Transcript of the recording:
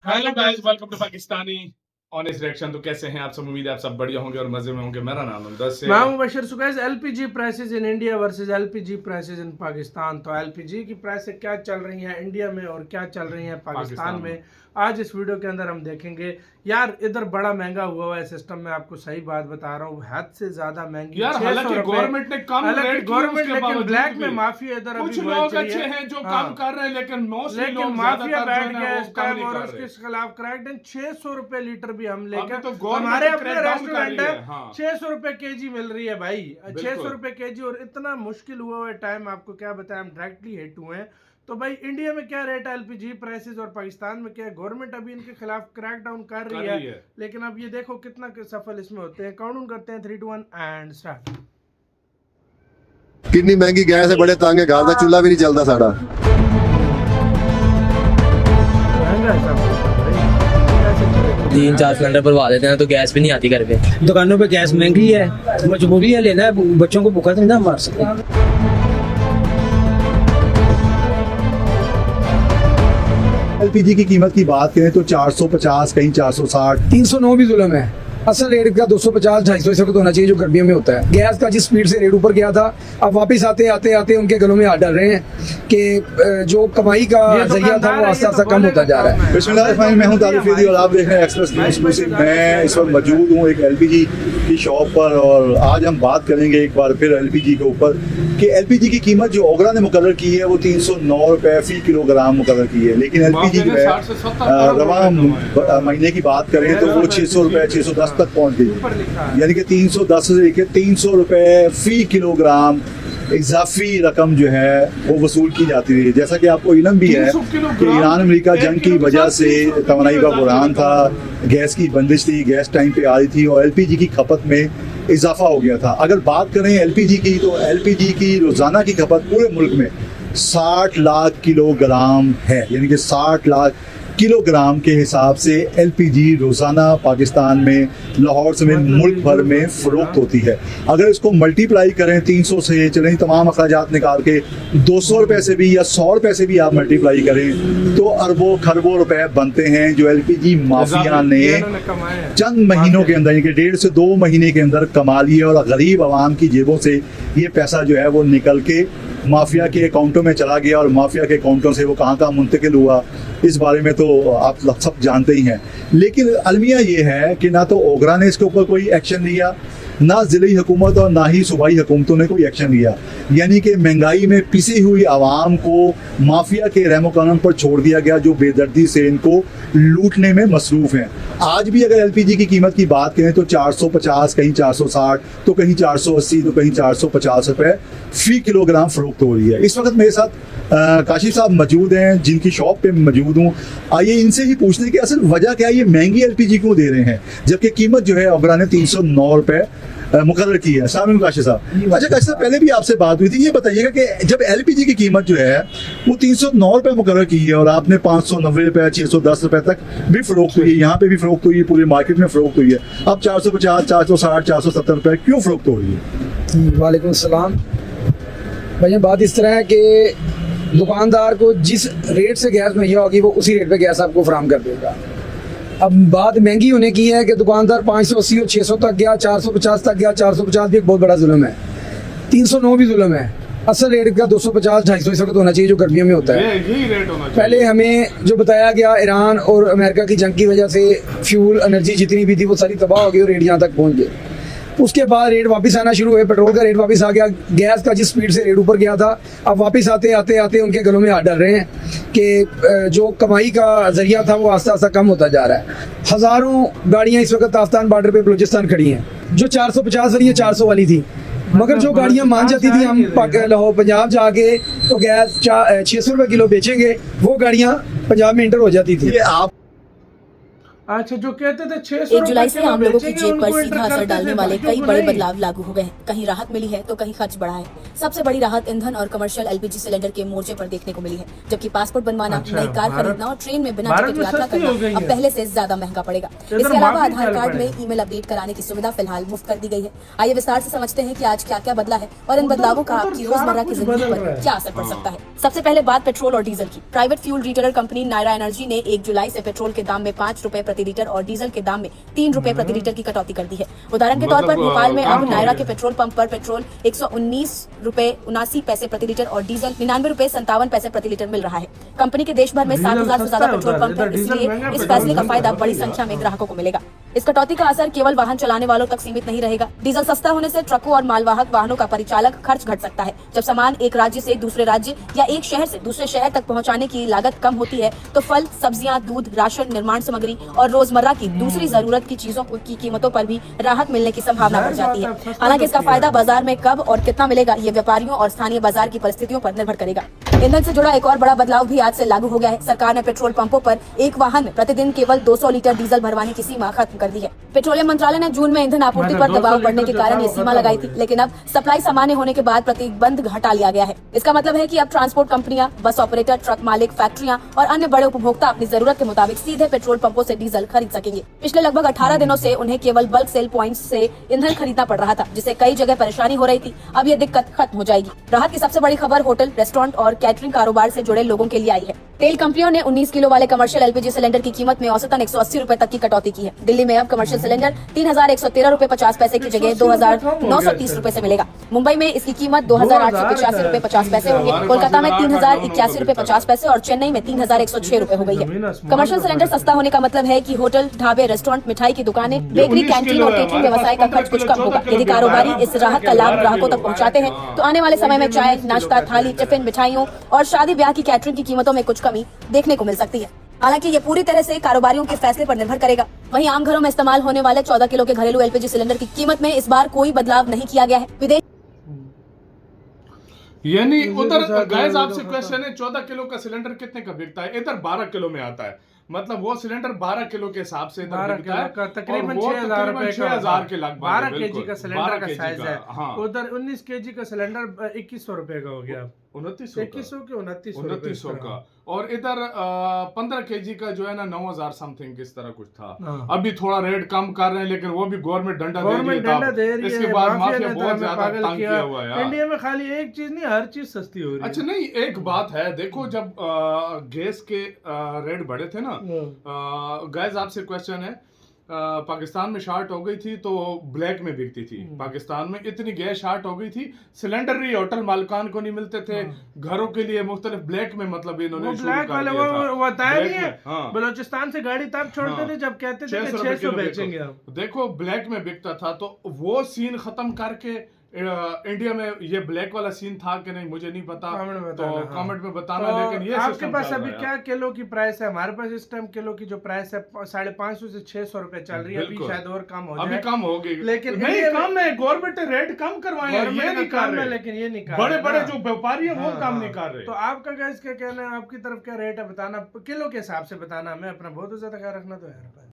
Hello guys, welcome to Pakistani honest reaction. तो कैसे हैं आप सब? उम्मीद है आप सब बढ़िया होंगे और मजे में होंगे। मेरा नाम है मैं हूं Bashir. So guys, LPG prices in India versus LPG prices in Pakistan. तो एलपीजी की प्राइस क्या चल रही हैं इंडिया में और क्या चल रही हैं पाकिस्तान में, आज इस वीडियो के अंदर हम देखेंगे। यार इधर बड़ा महंगा हुआ है सिस्टम में, आपको सही बात बता रहा हूँ, हद से ज्यादा महंगी। यार हालांकि गवर्नमेंट ने कम रेट गवर्नमेंट लेकिन ब्लैक में माफिया इधर कुछ लोग अच्छे हैं जो कम कर रहे हैं, लेकिन मोस्टली लोग माफिया बैठ गया इस टाइम और उसके खिलाफ क्रैकडाउन। 600 रुपए लीटर भी हम लेकर तो हमारे अपने रेस्टोरेंट है 600 रुपए केजी मिल रही है भाई, 600 रुपए केजी। और इतना मुश्किल हुआ है टाइम, आपको क्या बताएं, हम डायरेक्टली हिट हुए हैं। तो भाई इंडिया में क्या रेट है एलपीजी प्राइसेस और पाकिस्तान में क्या है? गवर्नमेंट अभी इनके खिलाफ क्रैकडाउन कर रही है, लेकिन अब ये देखो कितना सफल इसमें होते हैं। काउंट करते हैं 3, 2, 1 एंड स्टार्ट। कितनी महंगी गैस है, बड़े तांगे घर का चूल्हा भी नहीं चलता साड़ा। महंगा है सब। 3-4 सिलेंडर भरवा देते हैं तो गैस भी नहीं आती घर पे। दुकानों पे गैस महंगी है, मजबूरी है लेना है, बच्चों को भूखा तो नहीं ना मार सकते। एलपीजी की कीमत की बात करें तो 450, कहीं 460। 309 भी जुल्म है। असल रेट का 250-250 इस वक्त होना चाहिए जो गर्मियों में होता है। गैस का जिस स्पीड से रेट ऊपर गया था, अब वापस आते आते आते उनके गलों में हाथ डाल रहे हैं कि जो कमाई का जरिया था वो आस्ता आस्ता कम होता जा रहा है। बिस्मिल्लाह, मैं हूं तारिफ ईदी और आप देख रहे हैं एक्सप्रेस न्यूज़ एक्सक्लूसिव। मैं इस वक्त मौजूद हूं एक एलपीजी की शॉप पर और आज हम बात करेंगे एक बार फिर एलपीजी के ऊपर कि एलपीजी की कीमत जो ओगरा ने मुकर्रर की है वो 309 रुपए फी किलोग्राम मुकर्रर की है, लेकिन एलपीजी जो है रवां महीने की बात करें तो वो 600 रुपए 610 तक पहुंच गई, यानी कि 310 से लेकर 300 रुपए फी किलोग्राम इजाफी रकम जो है वो वसूल की जाती है। जैसा कि आपको इल्म भी है कि ईरान अमेरिका जंग की वजह से तवानाई का बुरहान था, गैस की बंदिश थी, गैस टाइम पे आ रही थी और एलपीजी की खपत में इजाफा हो गया था। अगर बात करें एलपीजी की तो एलपीजी की रोजाना की खपत पूरे मुल्क में 60 लाख किलोग्राम है, यानी कि 60 लाख किलोग्राम के हिसाब से एलपीजी रोजाना पाकिस्तान में लाहौर समेत मुल्क भर में फरोख्त होती है। अगर इसको मल्टीप्लाई करें 300 से, चलें तमाम अखराजात निकाल के 200 रुपए से भी या 100 रुपए से भी आप मल्टीप्लाई करें तो अरबों खरबों रुपए बनते हैं जो एलपीजी माफिया ने चंद महीनों के अंदर, यानी कि 1.5 से 2 महीने के अंदर कमा लिए और गरीब आवाम की जेबों से ये पैसा जो है वो निकल के माफिया के अकाउंटों में चला गया और माफिया के अकाउंटों से वो कहाँ मुंतकिल हुआ इस बारे में तो आप सब जानते ही हैं। लेकिन अलमिया ये है कि ना तो ओगरा ने इसके ऊपर कोई एक्शन लिया, ना ज़िली हुकूमत और ना ही सूबाई हुकूमतों ने कोई एक्शन लिया, यानी कि महंगाई में पिसी हुई आवाम को माफिया के रहमो करम पर छोड़ दिया गया जो बेदर्दी से इनको लूटने में मसरूफ़ हैं। आज भी अगर एलपीजी की कीमत की बात करें तो 450, कहीं 460, तो कहीं 480, तो कहीं 450 रुपए फी किलोग्राम फरोख्त हो रही है। इस वक्त मेरे साथ काशिफ साहब मौजूद हैं जिनकी शॉप पे मौजूद हूँ। आइए इनसे ही पूछने की असल वजह क्या है, ये महंगी एलपीजी क्यों दे रहे हैं जबकि कीमत जो है ओगरा ने 309 रुपए मुकर्रर की है। अस्सलाम वालेकुम काशिफ साहब। अच्छा काशिफ साहब, पहले भी आपसे बात हुई थी, ये बताइएगा कि जब एलपीजी की कीमत जो है वो 309 रुपए मुकर्रर की है और आपने 590 रुपए 610 रुपए तक भी फरोख्त हुई है, यहाँ पे भी फरोख्त हुई है, पूरी मार्केट में फरोख्त हुई है, अब 450, 460, 470 रुपए क्यों फरोख्त हो रही है? वालेकुम सलाम भैया, बात इस तरह है कि दुकानदार को जिस रेट से गैस मुहैया होगी वो उसी रेट पे गैस आपको फराहम कर देगा। अब बात महंगी होने की है कि दुकानदार 580 और 600 तक गया, 450 तक गया। 450 भी एक बहुत बड़ा जुल्म है, 309 भी जुल्म है। असल रेट का 250-250 इस वक्त होना चाहिए जो गर्मियों में होता है। यही रेट होना चाहिए। पहले हमें जो बताया गया ईरान और अमेरिका की जंग की वजह से फ्यूल एनर्जी जितनी भी थी वो सारी तबाह हो गई और रेट यहाँ तक पहुँच गए। उसके बाद रेट वापस आना शुरू हुए, पेट्रोल का रेट वापस आ गया, गैस का जिस स्पीड से रेट ऊपर गया था, अब वापस आते आते आते उनके गलों में हाथ डाल रहे हैं कि जो कमाई का जरिया था वो आस्ता आस्ता कम होता जा रहा है। हज़ारों गाड़ियाँ इस वक्त आफतान बॉर्डर पे बलूचिस्तान खड़ी हैं जो 450 वाली 400 वाली थी, मगर जो गाड़ियाँ मान जाती थी हम लाहौर पंजाब जाके तो गैस 600 रुपये किलो बेचेंगे, वो गाड़ियाँ पंजाब में इंटर हो जाती थी। आप अच्छा, जो कहते थे 600 1 जुलाई से आम लोगों की जेब पर सीधा असर डालने वाले कई बड़े बदलाव लागू हो गए हैं। कहीं राहत मिली है तो कहीं खर्च बढ़ा है। सबसे बड़ी राहत ईंधन और कमर्शियल एलपीजी सिलेंडर के मोर्चे पर देखने को मिली है, जबकि पासपोर्ट बनवाना, नई कार खरीदना और ट्रेन में बिना टिकट यात्रा करना अब पहले से ज्यादा महंगा पड़ेगा। इसके अलावा आधार कार्ड में ईमेल अपडेट कराने की सुविधा फिलहाल मुफ्त कर दी गई है। आइए विस्तार से समझते हैं कि आज क्या क्या बदला है और इन बदलावों का आपकी रोजमर्रा की जिंदगी पर क्या असर पड़ सकता है। सबसे पहले बात पेट्रोल और डीजल की। Private fuel retailer company Nayara energy ने 1 जुलाई से पेट्रोल के दाम में 5 रुपए प्रति लीटर और डीजल के दाम में 3 रुपए प्रति लीटर की कटौती कर दी है। उदाहरण के तौर पर भोपाल में अब नायरा के पेट्रोल पंप पर पेट्रोल 119 रुपए 79 पैसे प्रति लीटर और डीजल 99 रुपए 57 पैसे प्रति लीटर मिल रहा है। कंपनी के देश भर में 7,000 से ज्यादा पेट्रोल पंप है, इसलिए इस फैसले का फायदा बड़ी संख्या में ग्राहकों को मिलेगा। इस कटौती का असर केवल वाहन चलाने वालों तक सीमित नहीं रहेगा। डीजल सस्ता होने से ट्रकों और मालवाहक वाहनों का परिचालक खर्च घट सकता है। जब सामान एक राज्य से दूसरे राज्य या एक शहर से दूसरे शहर तक पहुंचाने की लागत कम होती है तो फल, सब्जियां, दूध, राशन, निर्माण सामग्री और रोजमर्रा की दूसरी जरूरत की चीजों की कीमतों पर भी राहत मिलने की संभावना बढ़ जाती है। हालांकि इसका फायदा बाजार में कब और कितना मिलेगा ये व्यापारियों और स्थानीय बाजार की परिस्थितियों पर निर्भर करेगा। ईंधन से जुड़ा एक और बड़ा बदलाव भी आज से लागू हो गया है। सरकार ने पेट्रोल पंपों पर एक वाहन में प्रतिदिन केवल 200 लीटर डीजल भरवाने की सीमा खत्म कर दी है। पेट्रोलियम मंत्रालय ने जून में ईंधन आपूर्ति पर दबाव बढ़ने के कारण ये सीमा लगाई थी, लेकिन अब सप्लाई सामान्य होने के बाद प्रतिबंध हटा लिया गया है। इसका मतलब है कि अब ट्रांसपोर्ट कंपनियां, बस ऑपरेटर, ट्रक मालिक, फैक्ट्रियां और अन्य बड़े उपभोक्ता अपनी जरूरत के मुताबिक सीधे पेट्रोल पंपों से डीजल खरीद सकेंगे। पिछले लगभग 18 दिनों से उन्हें केवल बल्क सेल प्वाइंट्स से ईंधन खरीदना पड़ रहा था, जिससे कई जगह परेशानी हो रही थी। अब ये दिक्कत खत्म हो जाएगी। राहत की सबसे बड़ी खबर होटल, रेस्टोरेंट और कैटरिंग कारोबार से जुड़े लोगों के लिए आई है। तेल कंपनियों ने 19 किलो वाले कमर्शियल एलपीजी सिलेंडर की कीमत में औसतन 180 रुपए तक की कटौती की है। दिल्ली में अब कमर्शियल सिलेंडर 3,113 रुपए 50 पैसे की जगह 2,930 रुपए से मिलेगा। मुंबई में इसकी कीमत 2,885 रुपए 50 पैसे होगी। कोलकाता में 3,081 रुपए 50 पैसे और चेन्नई में 3,106 रुपए हो गई है। कमर्शियल सिलेंडर सस्ता होने का मतलब है कि होटल, ढाबे, रेस्टोरेंट, मिठाई की दुकानें, बेकरी, कैंटीन और केटरिंग व्यवसाय का खर्च कुछ कम होगा। यदि कारोबारी इस राहत का लाभ ग्राहकों तक पहुंचाते हैं तो आने वाले समय में चाय, नाश्ता, थाली, टिफिन, मिठाइयों और शादी ब्याह की कैटरिंग की कीमतों में कुछ कमी देखने को मिल सकती है। हालांकि ये पूरी तरह से कारोबारियों के फैसले पर निर्भर करेगा। वहीं आम घरों में इस्तेमाल होने वाले 14 किलो के घरेलू एलपीजी सिलेंडर की कीमत में इस बार कोई बदलाव नहीं किया गया है। विदेश यानी उधर गाइस आपसे क्वेश्चन है 14 किलो का सिलेंडर कितने का बिकता है? इधर 12 किलो में आता है। मतलब वो सिलेंडर 12 किलो के हिसाब से इधर बिकता है, तकरीबन 6,000 रुपए 6,000 के लगभग 12 केजी का सिलेंडर का साइज है। हाँ। उधर 19 केजी का सिलेंडर 2100 रुपए का हो गया। 2900 के 2900 का। और इधर 15 केजी का जो है ना 9,000 समथिंग किस तरह कुछ था। अभी थोड़ा रेट कम कर रहे हैं, लेकिन वो भी गवर्नमेंट डंडा दे रही है। इसके बाद माफिया बहुत ज्यादा तंग किया हुआ है। इंडिया में खाली एक चीज नहीं, हर चीज सस्ती हो रही है। अच्छा नहीं, एक बात है, देखो जब गैस के रेट बढ़े थे ना, गाइस आपसे क्वेश्चन है, पाकिस्तान में शार्ट हो गई थी तो ब्लैक में बिकती थी। पाकिस्तान में इतनी गैस शार्ट हो गई थी, सिलेंडर ही होटल मालिकान को नहीं मिलते थे, घरों के लिए मुख्तलिफ ब्लैक में, मतलब इन्होंने ब्लैक वाले वो बताया नहीं है। बलोचिस्तान से गाड़ी तब छोड़ते थे जब कहते थे 600 बेचेंगे। देखो ब्लैक में बिकता था, तो वो सीन खत्म करके इंडिया में ये ब्लैक वाला सीन था कि नहीं मुझे नहीं पता, तो कमेंट में बताना। लेकिन ये आपके पास अभी क्या किलो की प्राइस है? हमारे पास इस टाइम किलो की जो प्राइस है 550 से 600 रुपए चल रही है। अभी शायद और कम हो जाए, अभी कम होगी, लेकिन नहीं कम है। गवर्नमेंट रेट कम करवाए, ये नहीं कर रहे, लेकिन ये नहीं कर बड़े बड़े जो व्यापारी है वो काम नहीं कर रहे। तो आपका गैस क्या कहना है? आपकी तरफ क्या रेट है बताना, किलो के हिसाब से बताना। हमें अपना बहुत ज्यादा ख्याल रखना तो है।